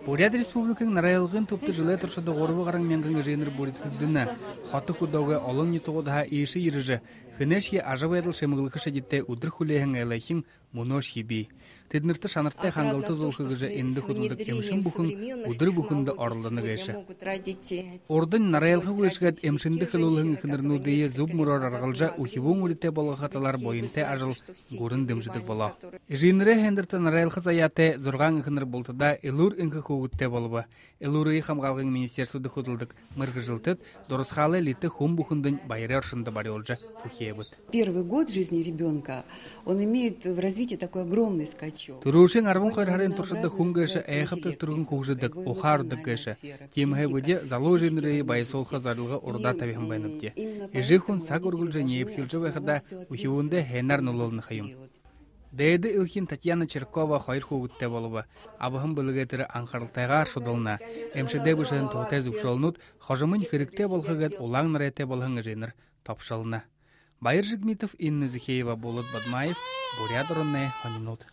Бурят Республиканың нарайлығын топты жылы тұршады ғорбы қараң менгің жейнір бурит күдіні. Хаты құдауға олың нетоғыдаға еші еріжі. Хынешке ажабайдыл шемғылықы шедетті ұдыр хүлейхің айлайхың мұнош ебей. Теднірті шанырттай қаңғылты золқығыжы енді құдылдық емшін бұқын ұдыр бұқынды орылыны ғайшы. Ордың нарайлығы көшігәд емшінді қылылығын қынырну дейі зуб мұрар арғылжа ұхивуң өлітте болғаталар бойынте ажыл ғорын дымжыдық бола. Жейнірі хендірті нарайлығы заяты зұрған қыныр болтыда элур инкі қоғытте болуы. Элуры қамғалғың министерсуды құдылдық мұрғы жылтыд, дұрысқалы литі хум бұқындың байыры оршынды бары олжа ұхиебіт. Первый год жизни ребенка, он имеет в развитии такой огромный скачок. Турушин арвун қойрхарын тұршыды хунгышы әйхіпті тұрғын қоғжыдық, оқардық көші. Темігі өде зало жиныры байсолға зарлығы орда табиғын байныпте. Ежі хун сақ үргілжі неепхілжі вайқыда ұхиуынды хэнар нулылын қайым. Дейді үлкен Татьяна Черкова қойр қоғытте болуы. Абығын білігетірі аңқарылтайға аршудылына. Әмшіде бұшығын тұғытай зүкшолынуд, қожымын хірікте болғығыд олаң нарайте болғыңы жейнір тапшалына. Байыр Жигмитов, Инна Зихеева, Болот Бадмаев, Бурят Ронне, Ханинут.